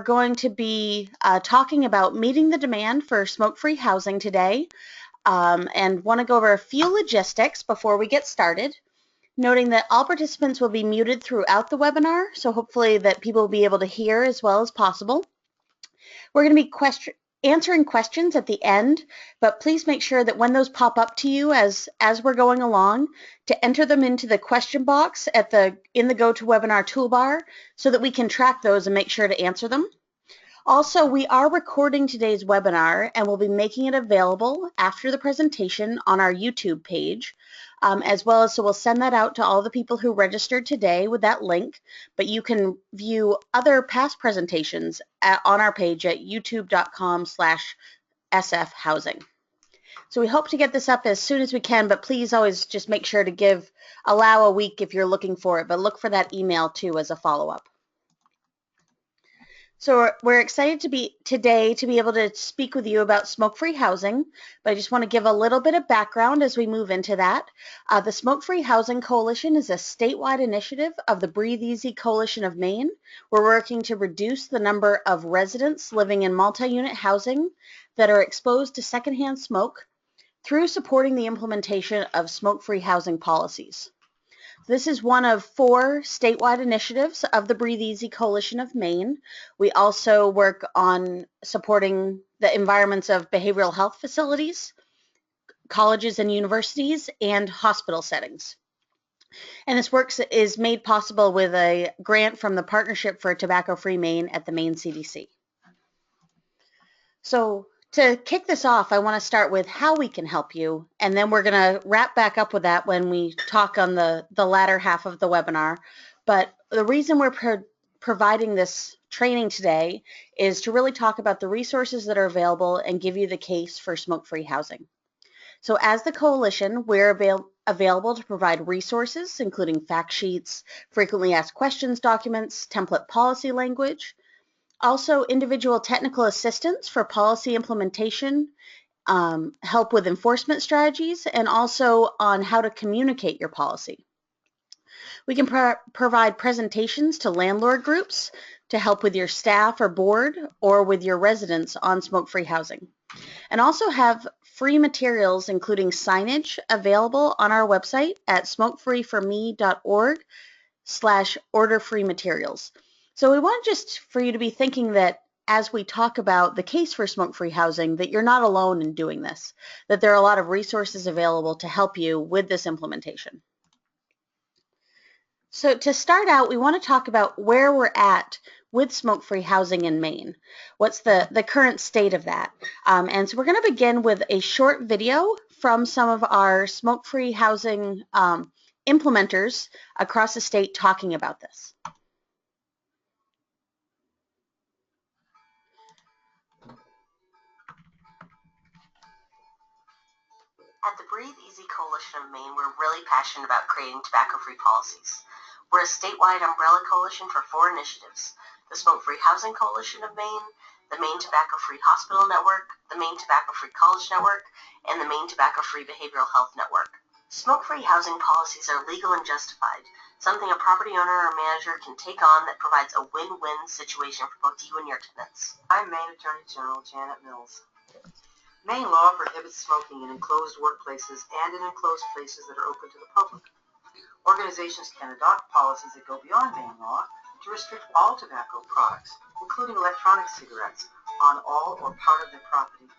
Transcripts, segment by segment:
going to be talking about meeting the demand for smoke-free housing today, and want to go over a few logistics before we get started, noting that all participants will be muted throughout the webinar, so hopefully that people will be able to hear as well as possible. We're going to be answering questions at the end, but please make sure that when those pop up to you as we're going along, to enter them into the question box in the GoToWebinar toolbar so that we can track those and make sure to answer them. Also, we are recording today's webinar and we'll be making it available after the presentation on our YouTube page, as well as, so we'll send that out to all the people who registered today with that link, but you can view other past presentations on our page at youtube.com/sfhousing. So we hope to get this up as soon as we can, but please always just make sure to allow a week if you're looking for it, but look for that email too as a follow-up. So we're excited today to be able to speak with you about smoke-free housing, but I just want to give a little bit of background as we move into that. The Smoke-Free Housing Coalition is a statewide initiative of the Breathe Easy Coalition of Maine. We're working to reduce the number of residents living in multi-unit housing that are exposed to secondhand smoke through supporting the implementation of smoke-free housing policies. This is one of 4 statewide initiatives of the Breathe Easy Coalition of Maine. We also work on supporting the environments of behavioral health facilities, colleges and universities, and hospital settings. And this work is made possible with a grant from the Partnership for Tobacco-Free Maine at the Maine CDC. So to kick this off, I want to start with how we can help you, and then we're going to wrap back up with that when we talk on the latter half of the webinar. But the reason we're providing this training today is to really talk about the resources that are available and give you the case for smoke-free housing. So as the coalition, we're available to provide resources, including fact sheets, frequently asked questions documents, template policy language, also individual technical assistance for policy implementation, help with enforcement strategies, and also on how to communicate your policy. We can provide presentations to landlord groups to help with your staff or board or with your residents on smoke-free housing. And also have free materials, including signage, available on our website at smokefreeforme.org/order-free-materials. So we want just for you to be thinking that as we talk about the case for smoke-free housing, that you're not alone in doing this, that there are a lot of resources available to help you with this implementation. So to start out, we want to talk about where we're at with smoke-free housing in Maine. What's the current state of that? And so we're going to begin with a short video from some of our smoke-free housing implementers across the state talking about this. At the Breathe Easy Coalition of Maine, we're really passionate about creating tobacco-free policies. We're a statewide umbrella coalition for 4 initiatives: the Smoke-Free Housing Coalition of Maine, the Maine Tobacco-Free Hospital Network, the Maine Tobacco-Free College Network, and the Maine Tobacco-Free Behavioral Health Network. Smoke-free housing policies are legal and justified, something a property owner or manager can take on that provides a win-win situation for both you and your tenants. I'm Maine Attorney General Janet Mills. Maine law prohibits smoking in enclosed workplaces and in enclosed places that are open to the public. Organizations can adopt policies that go beyond Maine law to restrict all tobacco products, including electronic cigarettes, on all or part of their property.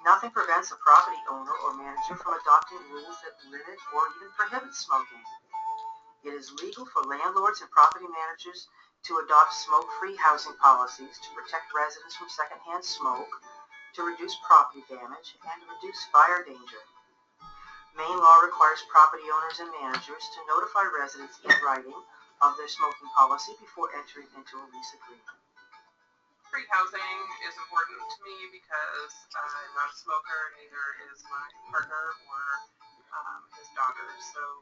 Nothing prevents a property owner or manager from adopting rules that limit or even prohibit smoking. It is legal for landlords and property managers to adopt smoke-free housing policies to protect residents from secondhand smoke, to reduce property damage, and to reduce fire danger. Maine law requires property owners and managers to notify residents in writing of their smoking policy before entering into a lease agreement. Free housing is important to me because I'm not a smoker, neither is my partner or his daughter, so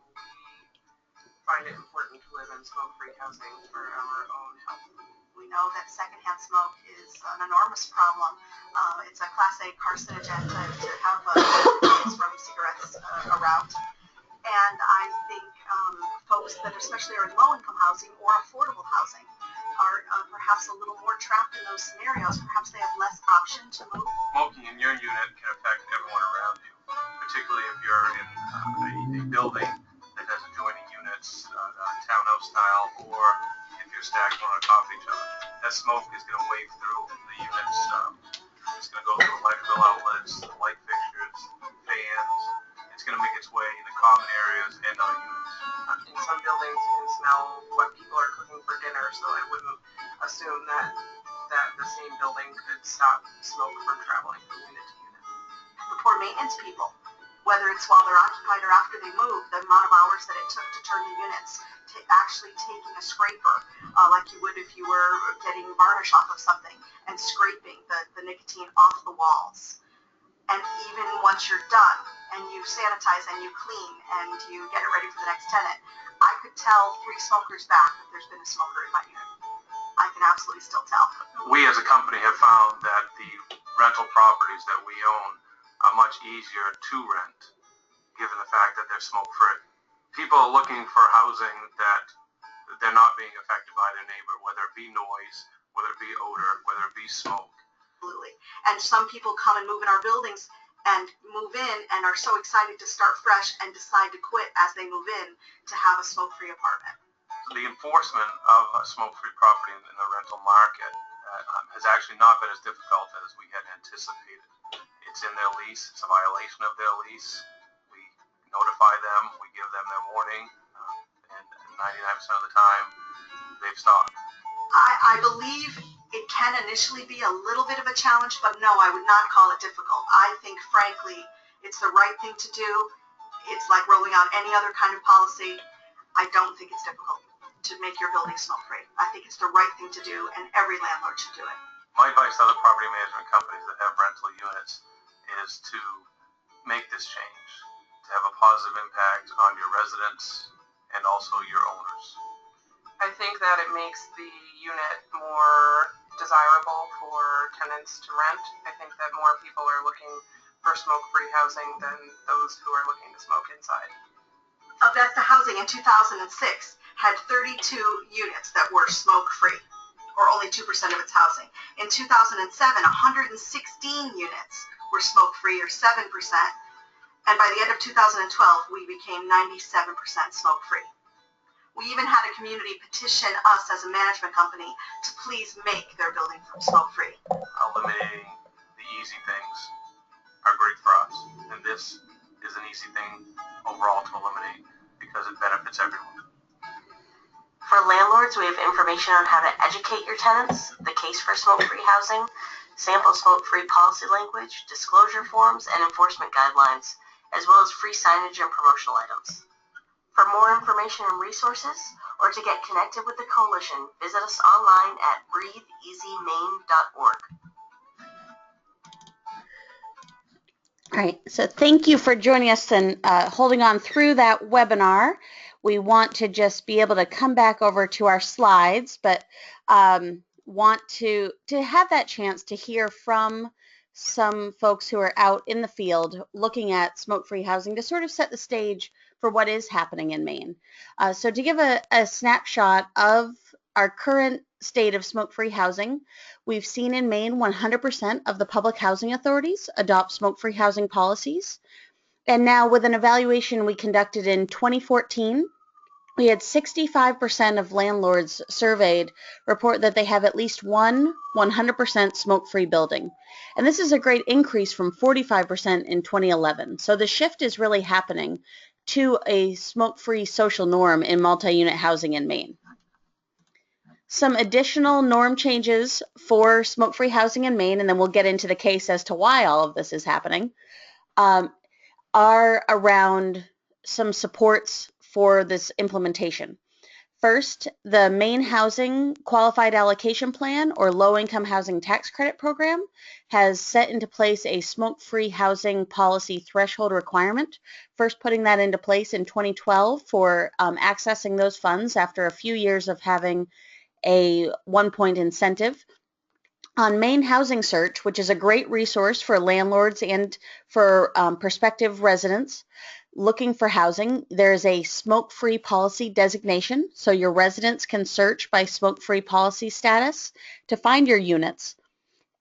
we find it important to live in smoke-free housing for our own health. We know that secondhand smoke is an enormous problem. It's a Class A carcinogen to have from cigarettes around. And I think folks that especially are in low-income housing or affordable housing are perhaps a little more trapped in those scenarios. Perhaps they have less option to move. Smoking in your unit can affect everyone around you, particularly if you're in a building that has adjoining units, townhouse style, or if you're stacked on top of each other. That smoke is going to wave through the units. It's going to go through electrical outlets, the light fixtures, fans. It's going to make its way into common areas and other units. In some buildings, you can smell what people are cooking for dinner, so I wouldn't assume that the same building could stop smoke from traveling from unit to unit. The poor maintenance people, whether it's while they're occupied or after they move, the amount of hours that it took to turn the units, to actually taking a scraper, like you would if you were getting varnish off of something, and scraping the nicotine off the walls. And even once you're done, and you sanitize and you clean and you get it ready for the next tenant, I could tell 3 smokers back that there's been a smoker in my unit. I can absolutely still tell. We as a company have found that the rental properties that we own are much easier to rent, given the fact that they're smoke-free. People are looking for housing that they're not being affected by their neighbor, whether it be noise, whether it be odor, whether it be smoke. Absolutely. And some people come and move in our buildings and move in and are so excited to start fresh and decide to quit as they move in to have a smoke-free apartment. The enforcement of a smoke-free property in the rental market has actually not been as difficult as we had anticipated. It's in their lease. It's a violation of their lease. We notify them. We give them their warning. And 99% of the time, they've stopped. I believe it can initially be a little bit of a challenge, but no, I would not call it difficult. I think, frankly, it's the right thing to do. It's like rolling out any other kind of policy. I don't think it's difficult to make your building smoke-free. I think it's the right thing to do, and every landlord should do it. My advice to other property management companies that have rental units is to make this change, to have a positive impact on your residents and also your owners. I think that it makes the unit more desirable for tenants to rent. I think that more people are looking for smoke-free housing than those who are looking to smoke inside. Bethesda Housing in 2006 had 32 units that were smoke-free, or only 2% of its housing. In 2007, 116 units were smoke-free, or 7%, and by the end of 2012, we became 97% smoke-free. We even had a community petition us as a management company to please make their building smoke-free. Eliminating the easy things are great for us, and this is an easy thing overall to eliminate because it benefits everyone. For landlords, we have information on how to educate your tenants, the case for smoke-free housing, sample smoke-free policy language, disclosure forms, and enforcement guidelines, as well as free signage and promotional items. For more information and resources, or to get connected with the coalition, visit us online at breatheeasymaine.org. All right, so thank you for joining us and holding on through that webinar. We want to just be able to come back over to our slides, but want to have that chance to hear from some folks who are out in the field looking at smoke-free housing to sort of set the stage for what is happening in Maine. So to give a snapshot of our current state of smoke-free housing, we've seen in Maine 100% of the public housing authorities adopt smoke-free housing policies. And now with an evaluation we conducted in 2014, we had 65% of landlords surveyed report that they have at least one 100% smoke-free building. And this is a great increase from 45% in 2011. So the shift is really happening to a smoke-free social norm in multi-unit housing in Maine. Some additional norm changes for smoke-free housing in Maine, and then we'll get into the case as to why all of this is happening, are around some supports for this implementation. First, the Maine Housing Qualified Allocation Plan, or Low-Income Housing Tax Credit Program, has set into place a smoke-free housing policy threshold requirement, first putting that into place in 2012 for accessing those funds after a few years of having a 1-point incentive. On Maine Housing Search, which is a great resource for landlords and for prospective residents, looking for housing, there's a smoke-free policy designation, so your residents can search by smoke-free policy status to find your units.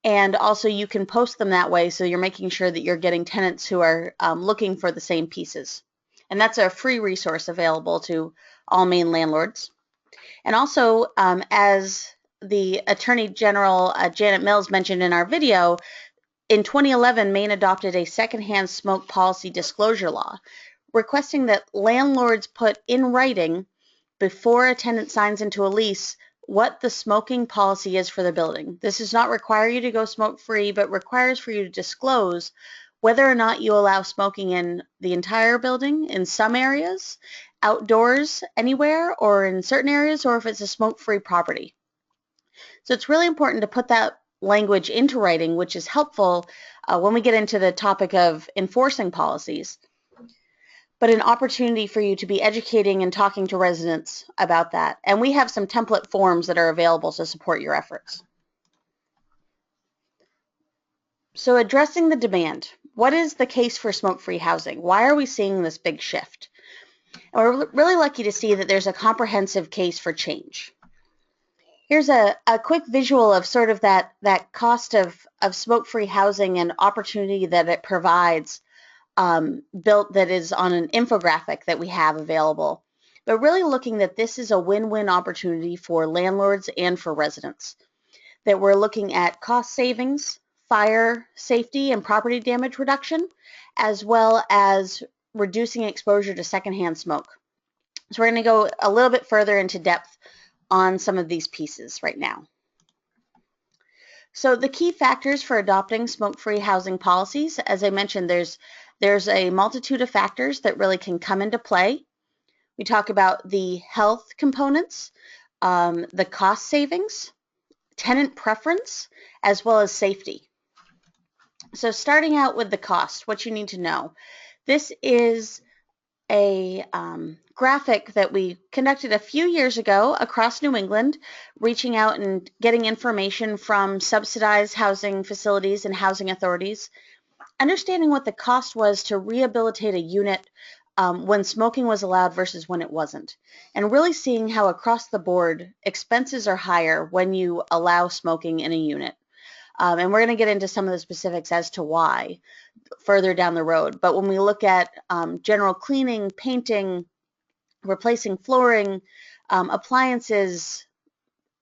And also you can post them that way, so you're making sure that you're getting tenants who are looking for the same pieces. And that's a free resource available to all Maine landlords. And also, as the Attorney General Janet Mills mentioned in our video, in 2011, Maine adopted a secondhand smoke policy disclosure law, requesting that landlords put in writing before a tenant signs into a lease what the smoking policy is for the building. This does not require you to go smoke-free, but requires for you to disclose whether or not you allow smoking in the entire building, in some areas, outdoors anywhere, or in certain areas, or if it's a smoke-free property. So it's really important to put that language into writing, which is helpful when we get into the topic of enforcing policies, but an opportunity for you to be educating and talking to residents about that. And we have some template forms that are available to support your efforts. So addressing the demand. What is the case for smoke-free housing? Why are we seeing this big shift? And we're really lucky to see that there's a comprehensive case for change. Here's a quick visual of sort of that cost of smoke-free housing and opportunity that it provides, built that is on an infographic that we have available. But really looking that this is a win-win opportunity for landlords and for residents. That we're looking at cost savings, fire safety and property damage reduction, as well as reducing exposure to secondhand smoke. So we're going to go a little bit further into depth on some of these pieces right now. So the key factors for adopting smoke-free housing policies, as I mentioned, there's a multitude of factors that really can come into play. We talk about the health components, the cost savings, tenant preference, as well as safety. So starting out with the cost, what you need to know. This is a graphic that we conducted a few years ago across New England, reaching out and getting information from subsidized housing facilities and housing authorities, understanding what the cost was to rehabilitate a unit when smoking was allowed versus when it wasn't, and really seeing how across the board expenses are higher when you allow smoking in a unit. And we're going to get into some of the specifics as to why further down the road. But when we look at general cleaning, painting, replacing flooring, appliances,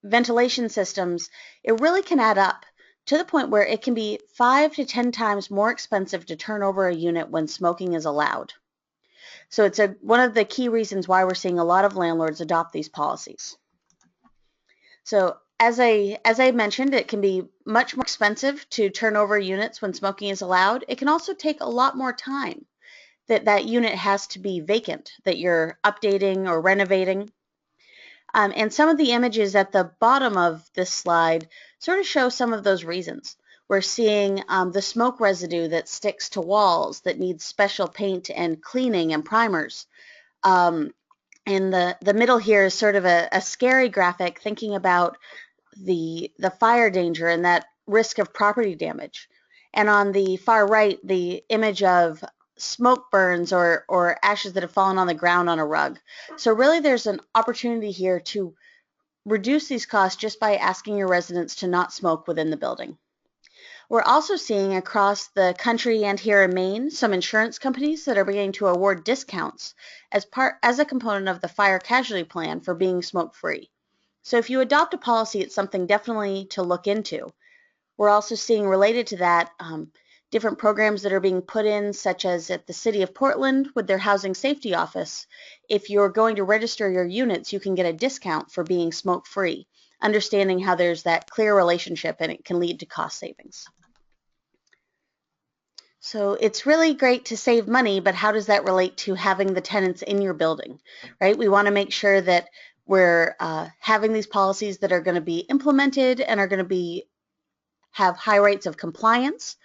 ventilation systems, it really can add up to the point where it can be 5 to 10 times more expensive to turn over a unit when smoking is allowed. So it's one of the key reasons why we're seeing a lot of landlords adopt these policies. So as I mentioned, it can be much more expensive to turn over units when smoking is allowed. It can also take a lot more time that unit has to be vacant, that you're updating or renovating. And some of the images at the bottom of this slide sort of show some of those reasons. We're seeing the smoke residue that sticks to walls that needs special paint and cleaning and primers. In the middle here is sort of a scary graphic thinking about the fire danger and that risk of property damage. And on the far right, the image of smoke burns or ashes that have fallen on the ground on a rug. So really there's an opportunity here to reduce these costs just by asking your residents to not smoke within the building. We're also seeing across the country and here in Maine some insurance companies that are beginning to award discounts as a component of the fire casualty plan for being smoke-free. So if you adopt a policy, it's something definitely to look into. We're also seeing related to that different programs that are being put in, such as at the City of Portland with their Housing Safety Office. If you're going to register your units, you can get a discount for being smoke-free, understanding how there's that clear relationship and it can lead to cost savings. So it's really great to save money, but how does that relate to having the tenants in your building, right? We want to make sure that we're having these policies that are going to be implemented and are going to have high rates of compliance.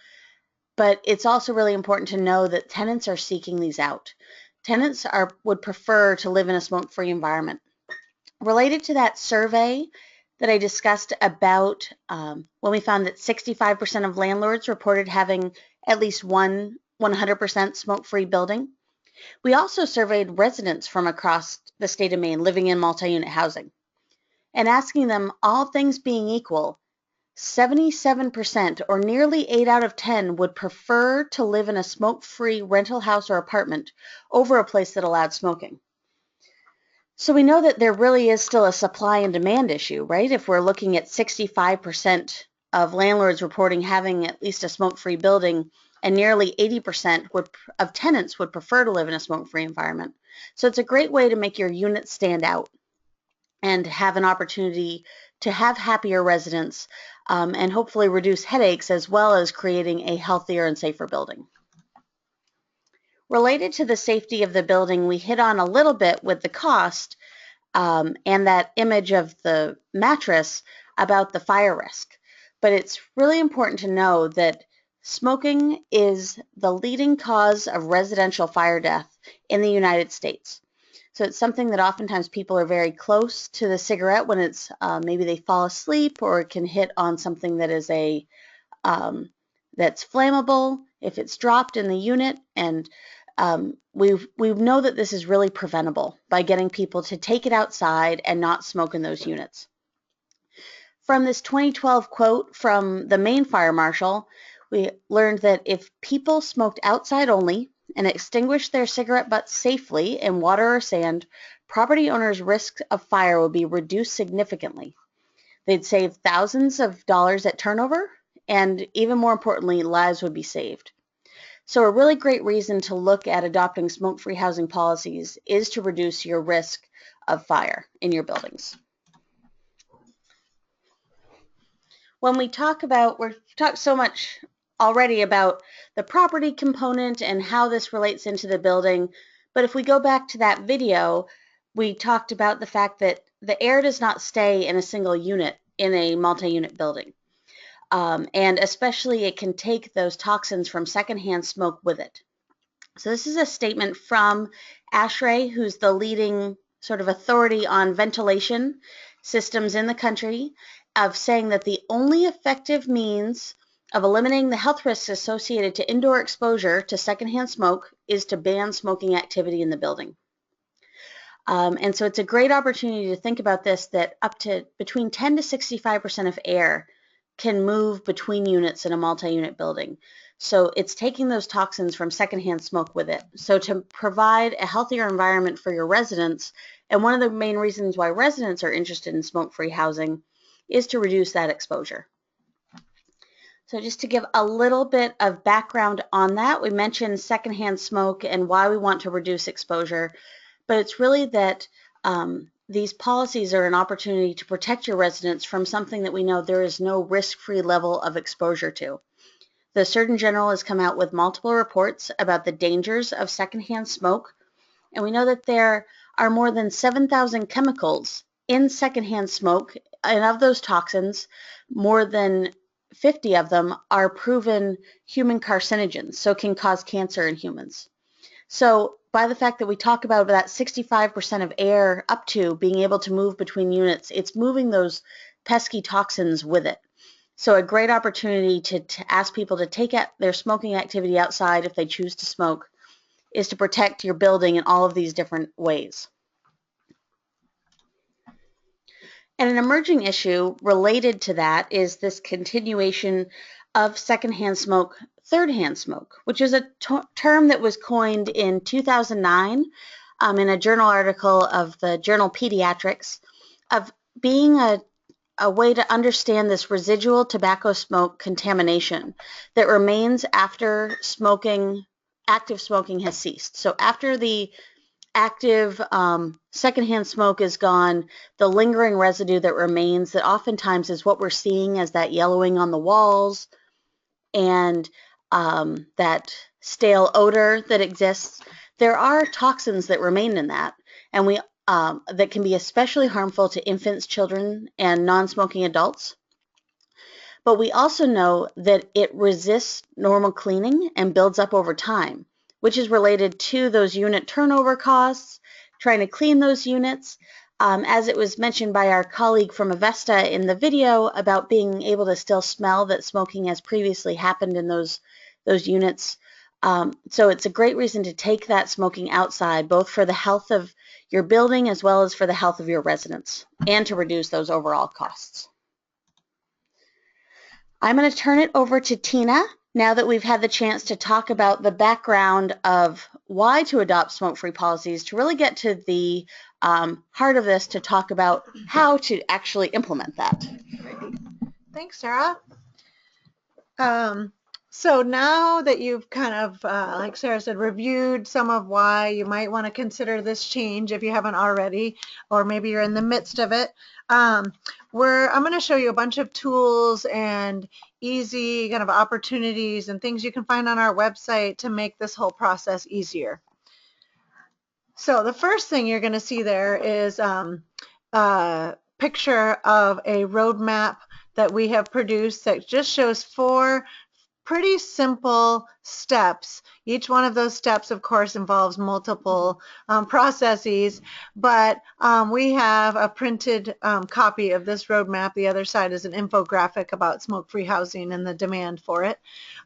But it's also really important to know that tenants are seeking these out. Tenants would prefer to live in a smoke-free environment. Related to that survey that I discussed about when we found that 65% of landlords reported having at least one 100% smoke-free building, We also surveyed residents from across the state of Maine living in multi-unit housing and asking them, all things being equal, 77% or nearly 8 out of 10 would prefer to live in a smoke-free rental house or apartment over a place that allowed smoking. So we know that there really is still a supply and demand issue, right? If we're looking at 65% of landlords reporting having at least a smoke-free building, and nearly 80% of tenants would prefer to live in a smoke-free environment. So it's a great way to make your unit stand out and have an opportunity to have happier residents and hopefully reduce headaches, as well as creating a healthier and safer building. Related to the safety of the building, we hit on a little bit with the cost and that image of the mattress about the fire risk. But it's really important to know that smoking is the leading cause of residential fire death in the United States. So it's something that oftentimes people are very close to the cigarette when it's maybe they fall asleep, or it can hit on something that is that's flammable if it's dropped in the unit. And we know that this is really preventable by getting people to take it outside and not smoke in those units. From this 2012 quote from the Maine Fire Marshal, we learned that if people smoked outside only and extinguished their cigarette butts safely in water or sand, property owners' risk of fire would be reduced significantly. They'd save thousands of dollars at turnover, and even more importantly, lives would be saved. So a really great reason to look at adopting smoke-free housing policies is to reduce your risk of fire in your buildings. When we talk about, we've talked so much already about the property component and how this relates into the building, but if we go back to that video, we talked about the fact that the air does not stay in a single unit in a multi-unit building. And especially it can take those toxins from secondhand smoke with it. So this is a statement from ASHRAE, who's the leading sort of authority on ventilation systems in the country, of saying that the only effective means of eliminating the health risks associated to indoor exposure to secondhand smoke is to ban smoking activity in the building. And so it's a great opportunity to think about this, that up to between 10 to 65% of air can move between units in a multi-unit building. So it's taking those toxins from secondhand smoke with it. So to provide a healthier environment for your residents, and one of the main reasons why residents are interested in smoke-free housing is to reduce that exposure. So just to give a little bit of background on that, we mentioned secondhand smoke and why we want to reduce exposure, but it's really that these policies are an opportunity to protect your residents from something that we know there is no risk-free level of exposure to. The Surgeon General has come out with multiple reports about the dangers of secondhand smoke, and we know that there are more than 7,000 chemicals in secondhand smoke, and of those toxins, more than 50 of them are proven human carcinogens, so can cause cancer in humans. So by the fact that we talk about that 65% of air up to being able to move between units, it's moving those pesky toxins with it. So a great opportunity to ask people to take their smoking activity outside if they choose to smoke is to protect your building in all of these different ways. And an emerging issue related to that is this continuation of secondhand smoke, thirdhand smoke, which is a term that was coined in 2009 in a journal article of the journal Pediatrics, of being a way to understand this residual tobacco smoke contamination that remains after active smoking has ceased. So after the active secondhand smoke is gone, the lingering residue that remains, that oftentimes is what we're seeing as that yellowing on the walls and that stale odor that exists, there are toxins that remain in that, and that can be especially harmful to infants, children, and non-smoking adults. But we also know that it resists normal cleaning and builds up over time, which is related to those unit turnover costs, trying to clean those units, as it was mentioned by our colleague from Avesta in the video about being able to still smell that smoking has previously happened in those units So it's a great reason to take that smoking outside, both for the health of your building as well as for the health of your residents, and to reduce those overall costs. I'm going to turn it over to Tina now that we've had the chance to talk about the background of why to adopt smoke-free policies, to really get to the heart of this, to talk about how to actually implement that. Thanks, Sarah. So now that you've kind of, like Sarah said, reviewed some of why you might want to consider this change if you haven't already, or maybe you're in the midst of it, I'm going to show you a bunch of tools and easy kind of opportunities and things you can find on our website to make this whole process easier. So the first thing you're going to see there is a picture of a roadmap that we have produced that just shows 4 pretty simple steps. Each one of those steps, of course, involves multiple processes, but we have a printed copy of this roadmap. The other side is an infographic about smoke-free housing and the demand for it.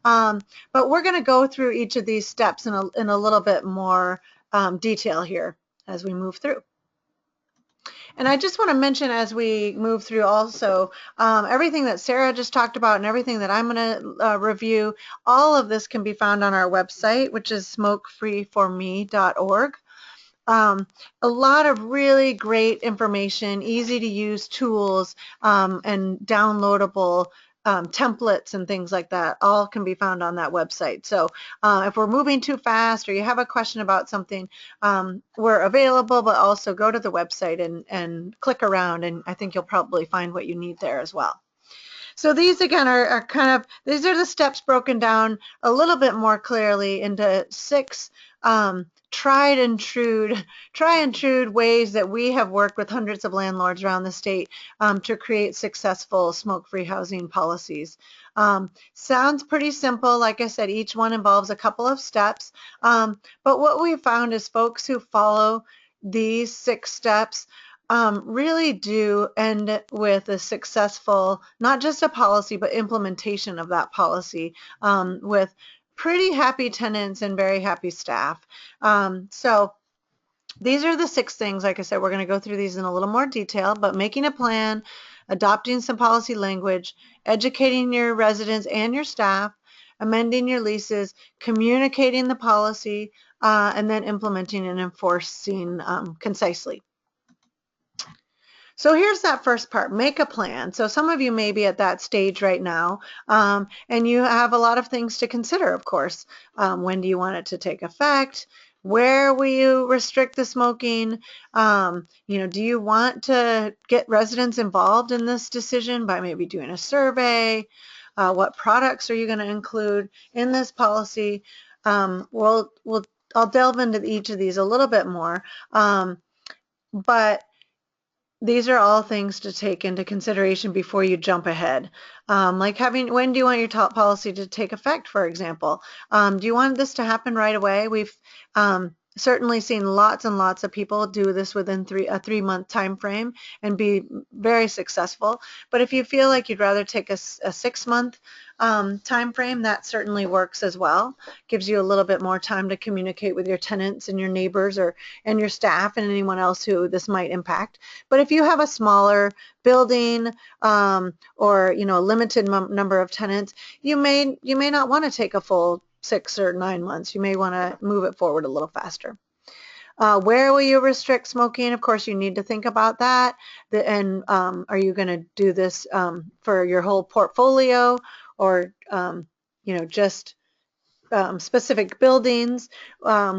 But we're going to go through each of these steps in a little bit more detail here as we move through. And I just want to mention as we move through also, everything that Sarah just talked about and everything that I'm going to review, all of this can be found on our website, which is smokefreeforme.org. A lot of really great information, easy to use tools, and downloadable templates and things like that all can be found on that website. So if we're moving too fast or you have a question about something, we're available, but also go to the website and click around, and I think you'll probably find what you need there as well. So these again are kind of, these are the steps broken down a little bit more clearly into 6 tried and true ways that we have worked with hundreds of landlords around the state to create successful smoke-free housing policies. Sounds pretty simple. Like I said, each one involves a couple of steps. But what we found is folks who follow these 6 steps really do end with a successful, not just a policy, but implementation of that policy with pretty happy tenants and very happy staff. So these are the 6 things. Like I said, we're going to go through these in a little more detail, but making a plan, adopting some policy language, educating your residents and your staff, amending your leases, communicating the policy, and then implementing and enforcing concisely. So here's that first part, make a plan. So some of you may be at that stage right now, and you have a lot of things to consider, of course. When do you want it to take effect? Where will you restrict the smoking? Do you want to get residents involved in this decision by maybe doing a survey? What products are you going to include in this policy? I'll delve into each of these a little bit more, but these are all things to take into consideration before you jump ahead. Like when do you want your top policy to take effect, for example? Do you want this to happen right away? We've certainly seen lots and lots of people do this within a 3-month time frame and be very successful. But if you feel like you'd rather take a 6-month time frame, that certainly works as well. Gives you a little bit more time to communicate with your tenants and your neighbors and your staff and anyone else who this might impact. But if you have a smaller building or a limited number of tenants, you may not want to take a full 6 or 9 months. You may want to move it forward a little faster. Where will you restrict smoking? Of course, you need to think about that. And are you going to do this for your whole portfolio, or just specific buildings?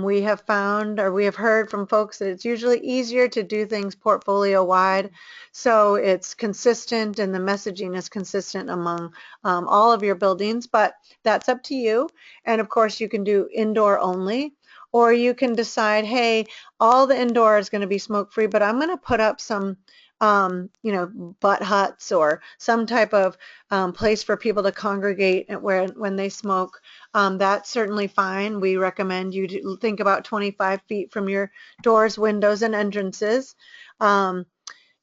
We have found, or we have heard from folks, that it's usually easier to do things portfolio wide, so it's consistent and the messaging is consistent among all of your buildings, but that's up to you. And of course, you can do indoor only, or you can decide, hey, all the indoor is going to be smoke-free, but I'm going to put up some butt huts or some type of place for people to congregate when they smoke. That's certainly fine. We recommend you to think about 25 feet from your doors, windows, and entrances.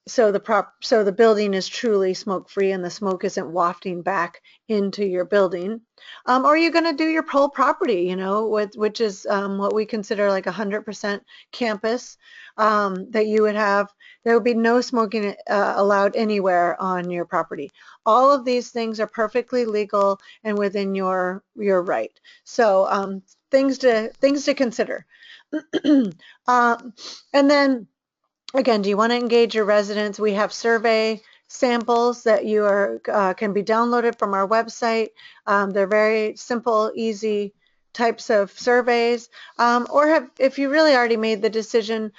so the building is truly smoke free and the smoke isn't wafting back into your building. Or you're going to do your whole property, which is what we consider like 100% campus, that you would have. There would be no smoking allowed anywhere on your property. All of these things are perfectly legal and within your right. So things to consider. And then again, do you want to engage your residents? We have survey samples that can be downloaded from our website. They're very simple, easy types of surveys. Or if you really already made the decision,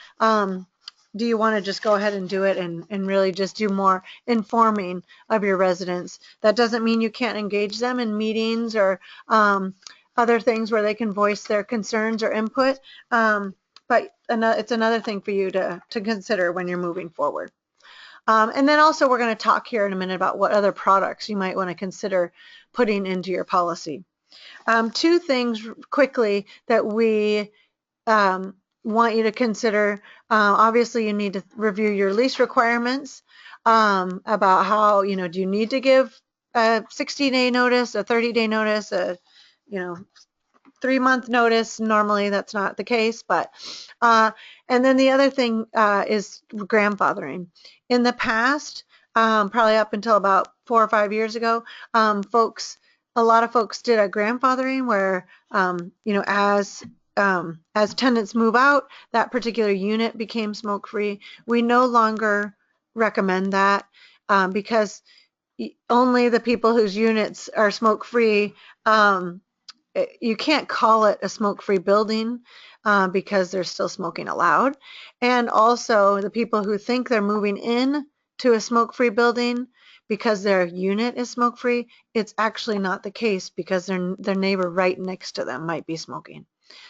do you want to just go ahead and do it and really just do more informing of your residents? That doesn't mean you can't engage them in meetings or other things where they can voice their concerns or input. But it's another thing for you to consider when you're moving forward. And then also we're going to talk here in a minute about what other products you might want to consider putting into your policy. Two things quickly that we want you to consider. Obviously, you need to review your lease requirements about how, do you need to give a 60-day notice, a 30-day notice, a 3-month notice. Normally that's not the case, but and then the other thing is grandfathering. In the past, probably up until about 4 or 5 years ago, a lot of folks did a grandfathering where as tenants move out, that particular unit became smoke free. We no longer recommend that because only the people whose units are smoke free, you can't call it a smoke-free building because there's still smoking allowed. And also the people who think they're moving in to a smoke-free building because their unit is smoke-free, it's actually not the case because their neighbor right next to them might be smoking.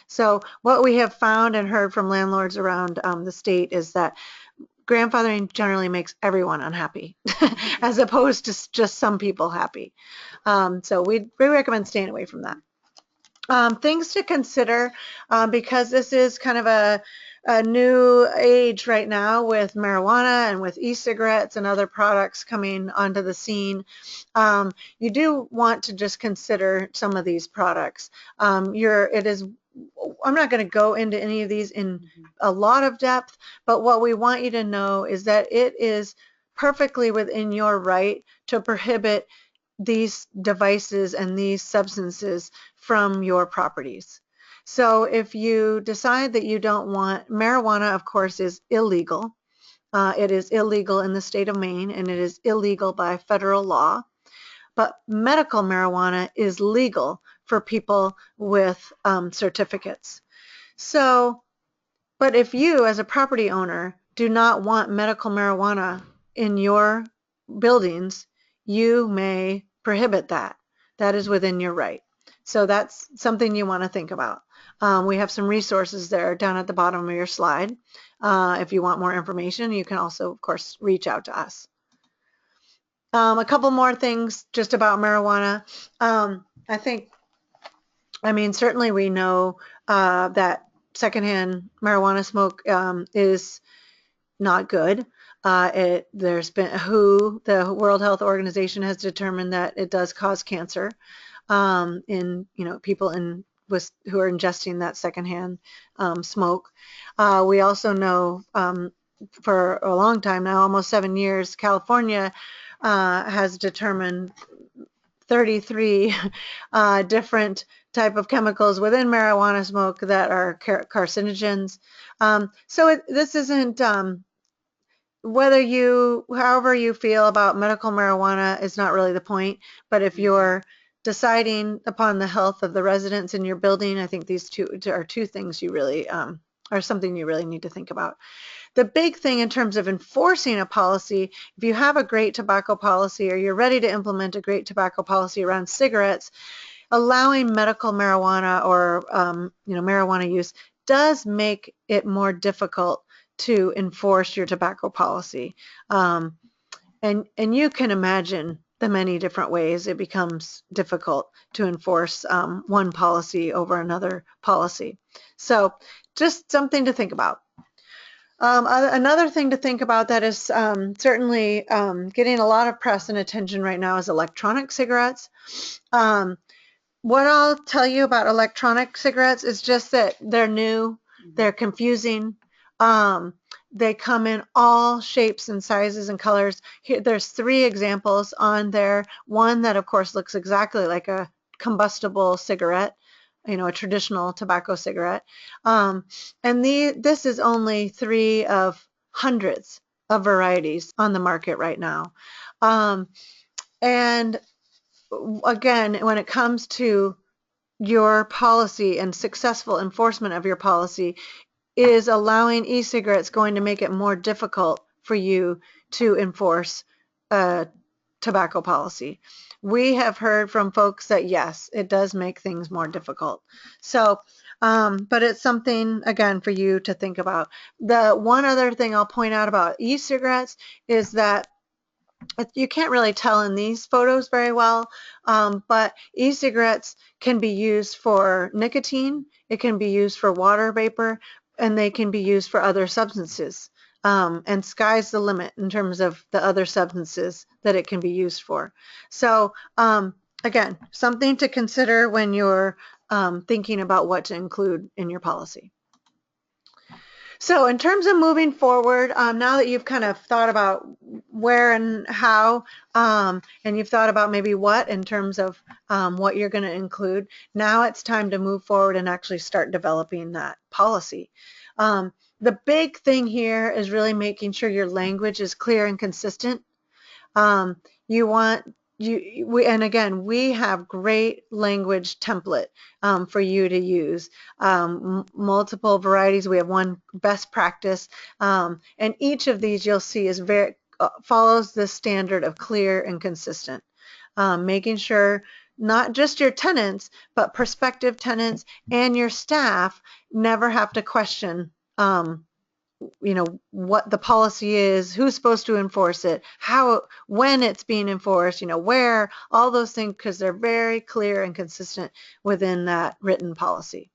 So what we have found and heard from landlords around the state is that grandfathering generally makes everyone unhappy as opposed to just some people happy. So we recommend staying away from that. Things to consider because this is kind of a new age right now with marijuana and with e-cigarettes and other products coming onto the scene. You do want to just consider some of these products. I'm not going to go into any of these in a lot of depth, but what we want you to know is that it is perfectly within your right to prohibit these devices and these substances from your properties. So if you decide that you don't want, marijuana of course is illegal. It is illegal in the state of Maine and it is illegal by federal law, but medical marijuana is legal for people with certificates. So, but if you as a property owner do not want medical marijuana in your buildings, you may prohibit that. That is within your right. So that's something you want to think about. We have some resources there down at the bottom of your slide. If you want more information, you can also, of course, reach out to us. A couple more things just about marijuana. Certainly we know that secondhand marijuana smoke is not good. There's been the World Health Organization has determined that it does cause cancer in people who are ingesting that secondhand smoke. We also know for a long time now, almost 7 years, California has determined 33 different type of chemicals within marijuana smoke that are carcinogens. This isn't however you feel about medical marijuana is not really the point, but if you're deciding upon the health of the residents in your building, I think these are two things you really are something you really need to think about. The big thing in terms of enforcing a policy, if you have a great tobacco policy or you're ready to implement a great tobacco policy around cigarettes, allowing medical marijuana or marijuana use does make it more difficult to enforce your tobacco policy. And you can imagine the many different ways it becomes difficult to enforce one policy over another policy. So just something to think about. Another thing to think about that is certainly getting a lot of press and attention right now is electronic cigarettes. What I'll tell you about electronic cigarettes is just that they're new, they're confusing. They come in all shapes and sizes and colors. Here, there's 3 examples on there. One that, of course, looks exactly like a combustible cigarette, a traditional tobacco cigarette. And this is only 3 of hundreds of varieties on the market right now. And again, when it comes to your policy and successful enforcement of your policy, is allowing e-cigarettes going to make it more difficult for you to enforce a tobacco policy? We have heard from folks that yes, it does make things more difficult. So, but it's something, again, for you to think about. The one other thing I'll point out about e-cigarettes is that you can't really tell in these photos very well, but e-cigarettes can be used for nicotine, it can be used for water vapor, and they can be used for other substances. And sky's the limit in terms of the other substances that it can be used for. So again, something to consider when you're thinking about what to include in your policy. So in terms of moving forward, now that you've kind of thought about where and how, and you've thought about maybe what in terms of what you're going to include, now it's time to move forward and actually start developing that policy. The big thing here is really making sure your language is clear and consistent. And again, we have great language template for you to use. Multiple varieties. We have one best practice, and each of these you'll see is follows the standard of clear and consistent, making sure not just your tenants, but prospective tenants and your staff never have to question what the policy is, who's supposed to enforce it, when it's being enforced, where, all those things, because they're very clear and consistent within that written policy.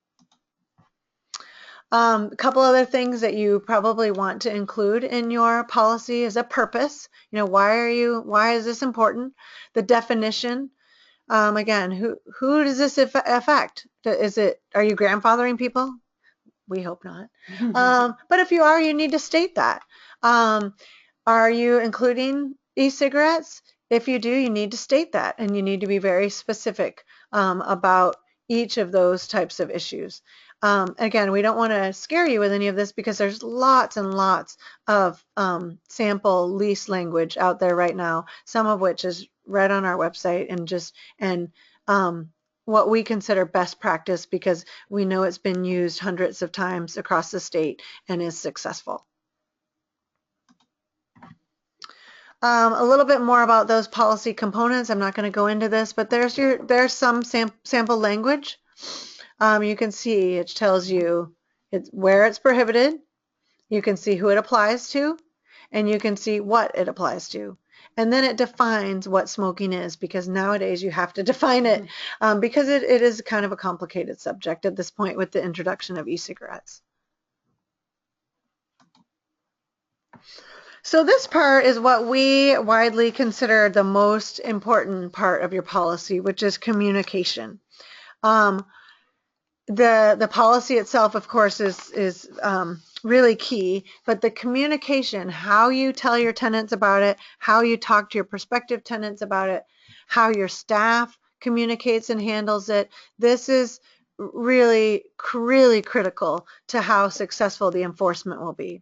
A couple other things that you probably want to include in your policy is a purpose. Why is this important? The definition. Again, who does this affect? Are you grandfathering people? We hope not. But if you are, you need to state that. Are you including e-cigarettes? If you do, you need to state that, and you need to be very specific about each of those types of issues. Again, we don't want to scare you with any of this because there's lots and lots of sample lease language out there right now, some of which is right on our website, and what we consider best practice because we know it's been used hundreds of times across the state and is successful. A little bit more about those policy components. I'm not going to go into this, but there's some sample language. You can see it tells you where it's prohibited. You can see who it applies to, and you can see what it applies to. And then it defines what smoking is, because nowadays you have to define it because it is kind of a complicated subject at this point with the introduction of e-cigarettes. So this part is what we widely consider the most important part of your policy, which is communication. The policy itself, of course, is really key, but the communication, how you tell your tenants about it, how you talk to your prospective tenants about it, how your staff communicates and handles it, this is really, really critical to how successful the enforcement will be.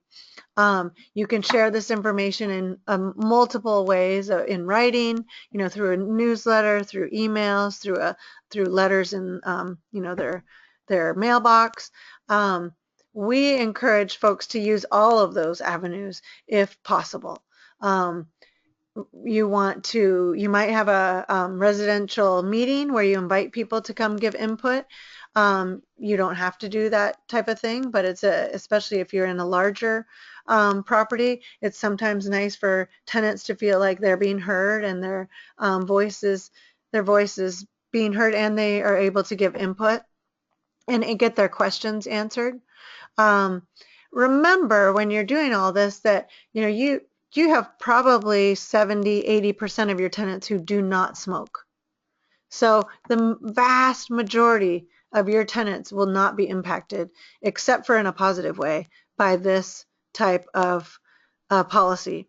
You can share this information in multiple ways, in writing, through a newsletter, through emails, through letters in, their mailbox. We encourage folks to use all of those avenues if possible. You might have a residential meeting where you invite people to come give input. You don't have to do that type of thing, but especially if you're in a larger property, it's sometimes nice for tenants to feel like they're being heard and their voices being heard, and they are able to give input and get their questions answered. remember when you're doing all this that, you have probably 70–80% of your tenants who do not smoke. So the vast majority of your tenants will not be impacted, except for in a positive way, by this type of policy.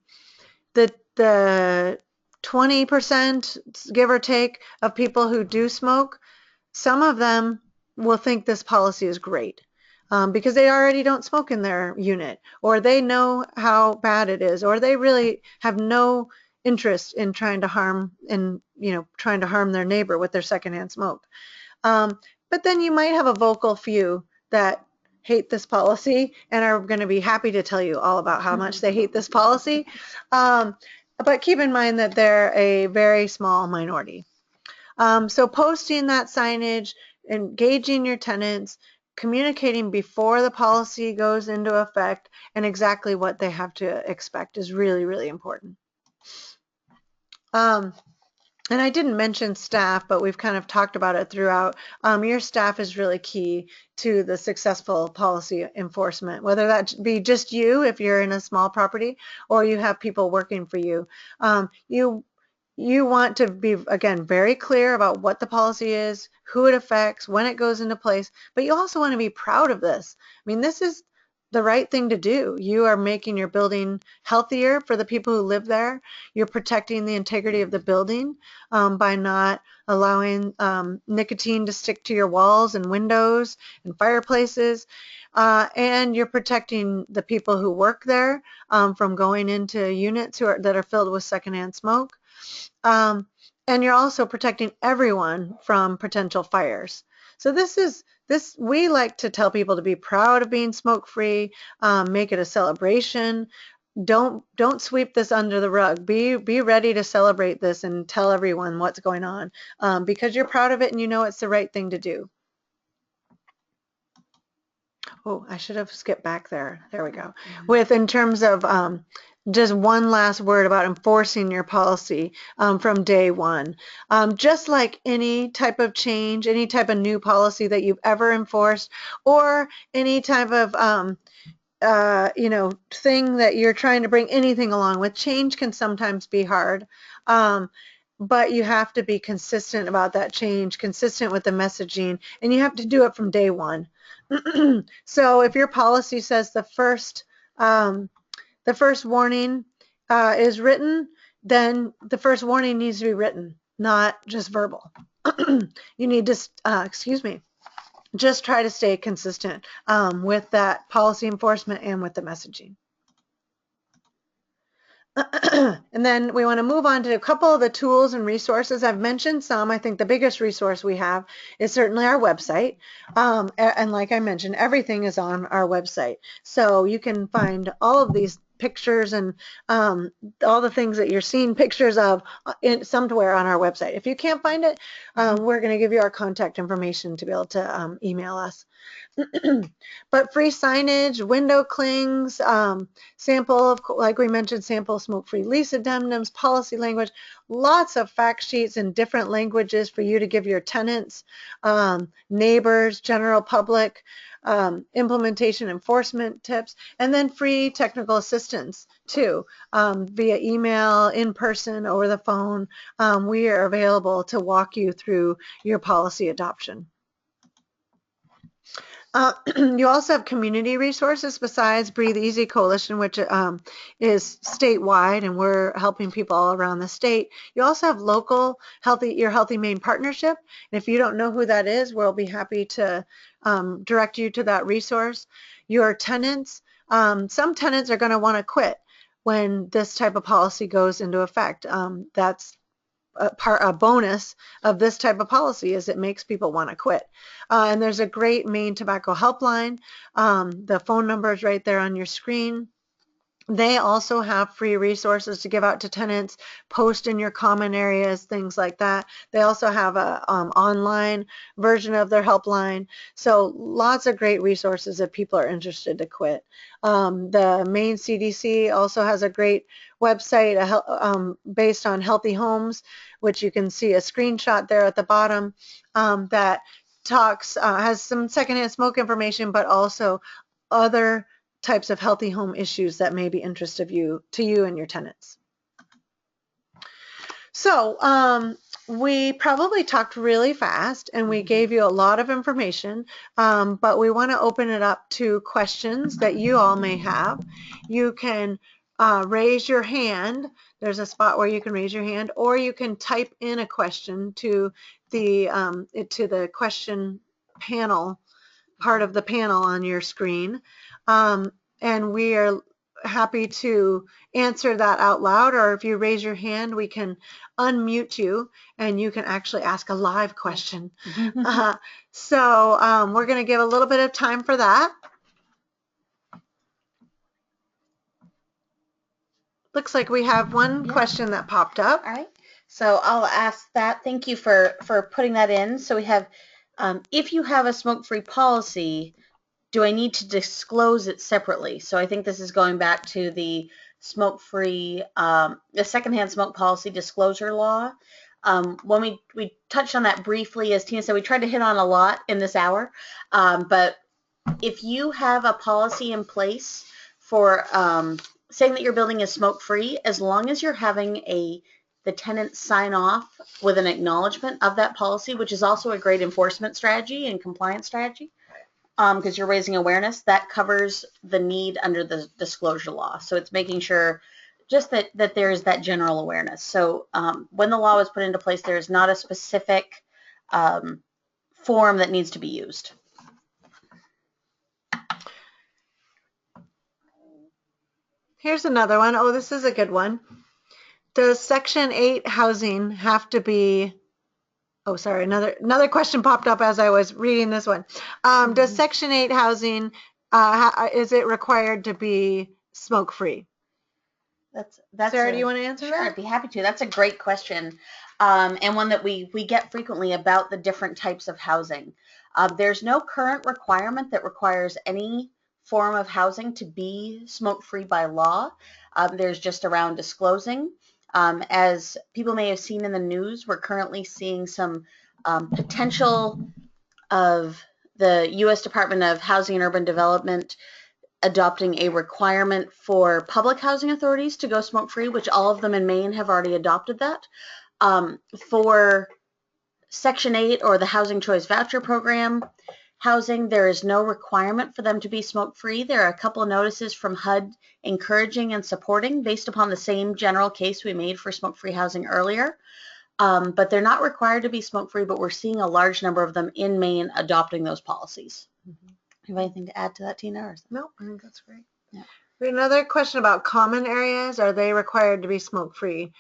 The 20%, give or take, of people who do smoke, some of them will think this policy is great. Because they already don't smoke in their unit, or they know how bad it is, or they really have no interest in trying to harm their neighbor with their secondhand smoke. But then you might have a vocal few that hate this policy and are going to be happy to tell you all about how much they hate this policy. But keep in mind that they're a very small minority. So posting that signage, engaging your tenants, communicating before the policy goes into effect, and exactly what they have to expect is really, really important. And I didn't mention staff, but we've kind of talked about it throughout. Your staff is really key to the successful policy enforcement, whether that be just you if you're in a small property, or you have people working for you. You want to be, again, very clear about what the policy is, who it affects, when it goes into place, but you also want to be proud of this. I mean, this is the right thing to do. You are making your building healthier for the people who live there. You're protecting the integrity of the building by not allowing nicotine to stick to your walls and windows and fireplaces. And you're protecting the people who work there from going into units that are filled with secondhand smoke. And you're also protecting everyone from potential fires. So we like to tell people to be proud of being smoke-free, make it a celebration. Don't sweep this under the rug. Be ready to celebrate this and tell everyone what's going on, because you're proud of it and you know it's the right thing to do. Oh, I should have skipped back there. There we go. In terms of just one last word about enforcing your policy from day one. Just like any type of change, any type of new policy that you've ever enforced, or any type of thing that you're trying to bring anything along with, change can sometimes be hard. But you have to be consistent about that change, consistent with the messaging, and you have to do it from day one. So if your policy says the first warning is written, then the first warning needs to be written, not just verbal. You need to, just try to stay consistent with that policy enforcement and with the messaging. And then we want to move on to a couple of the tools and resources. I've mentioned some. I think the biggest resource we have is certainly our website. And like I mentioned, everything is on our website. So you can find all of these pictures and all the things that you're seeing pictures of somewhere on our website. If you can't find it, we're going to give you our contact information to be able to email us. But free signage, window clings, sample, like we mentioned, sample smoke-free lease addendums, policy language, lots of fact sheets in different languages for you to give your tenants, neighbors, general public, implementation enforcement tips, and then free technical assistance too, via email, in person, over the phone. We are available to walk you through your policy adoption. You also have community resources besides Breathe Easy Coalition, which is statewide, and we're helping people all around the state. You also have local your Healthy Maine Partnership. And if you don't know who that is, we'll be happy to direct you to that resource. Your tenants, some tenants are going to want to quit when this type of policy goes into effect. That's a bonus of this type of policy, is it makes people want to quit. And there's a great Maine Tobacco Helpline. The phone number is right there on your screen. They also have free resources to give out to tenants, post in your common areas, things like that. They also have a online version of their helpline. So lots of great resources if people are interested to quit. The Maine CDC also has a great website based on healthy homes, which you can see a screenshot there at the bottom, that has some secondhand smoke information, but also other types of healthy home issues that may be interest of you and your tenants. So we probably talked really fast and we gave you a lot of information, but we want to open it up to questions that you all may have. You can raise your hand. There's a spot where you can raise your hand, or you can type in a question to the question panel, part of the panel on your screen, and we are happy to answer that out loud, or if you raise your hand, we can unmute you and you can actually ask a live question. So we're going to give a little bit of time for that. Looks like we have one question that popped up. All right. So I'll ask that. Thank you for putting that in. So we have, if you have a smoke-free policy, do I need to disclose it separately? So I think this is going back to the smoke-free, the secondhand smoke policy disclosure law. When we touched on that briefly, as Tina said, we tried to hit on a lot in this hour. But if you have a policy in place for saying that your building is smoke-free, as long as you're having the tenant sign off with an acknowledgement of that policy, which is also a great enforcement strategy and compliance strategy, because you're raising awareness, that covers the need under the disclosure law. So it's making sure just that there is that general awareness. So when the law was put into place, there is not a specific form that needs to be used. Here's another one. Oh, this is a good one. Does Section 8 housing have to be, oh, sorry, another question popped up as I was reading this one. Does Section 8 housing, is it required to be smoke-free? That's Sarah, do you want to answer that? Sure, I'd be happy to. That's a great question, and one that we get frequently about the different types of housing. There's no current requirement that requires any form of housing to be smoke-free by law. There's just around disclosing. As people may have seen in the news, we're currently seeing some potential of the U.S. Department of Housing and Urban Development adopting a requirement for public housing authorities to go smoke-free, which all of them in Maine have already adopted that. For Section 8 or the Housing Choice Voucher Program housing, there is no requirement for them to be smoke-free. There are a couple of notices from HUD encouraging and supporting based upon the same general case we made for smoke-free housing earlier. But they're not required to be smoke-free, but we're seeing a large number of them in Maine adopting those policies. You have anything to add to that, Tina? Or no, I think that's great. Yeah. We have another question about common areas. Are they required to be smoke-free?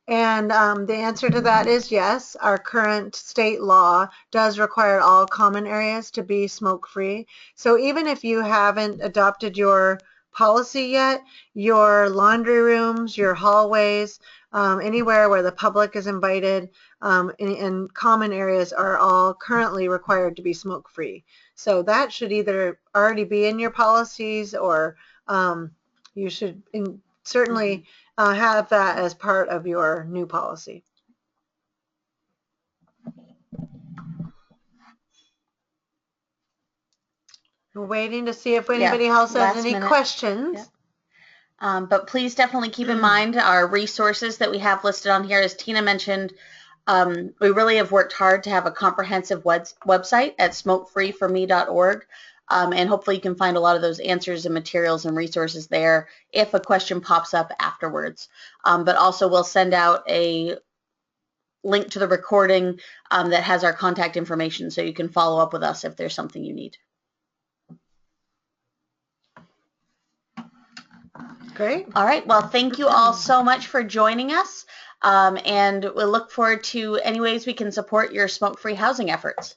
And the answer to that is yes. Our current state law does require all common areas to be smoke-free. So even if you haven't adopted your policy yet, your laundry rooms, your hallways, anywhere where the public is invited, and common areas are all currently required to be smoke-free. So that should either already be in your policies, or you should certainly have that as part of your new policy. We're waiting to see if anybody else has any questions. Yeah. But please definitely keep in mind our resources that we have listed on here. As Tina mentioned, we really have worked hard to have a comprehensive website at smokefreeforme.org. And hopefully you can find a lot of those answers and materials and resources there if a question pops up afterwards. But also we'll send out a link to the recording that has our contact information, so you can follow up with us if there's something you need. Great. All right. Well, thank you all so much for joining us. And we'll look forward to any ways we can support your smoke-free housing efforts.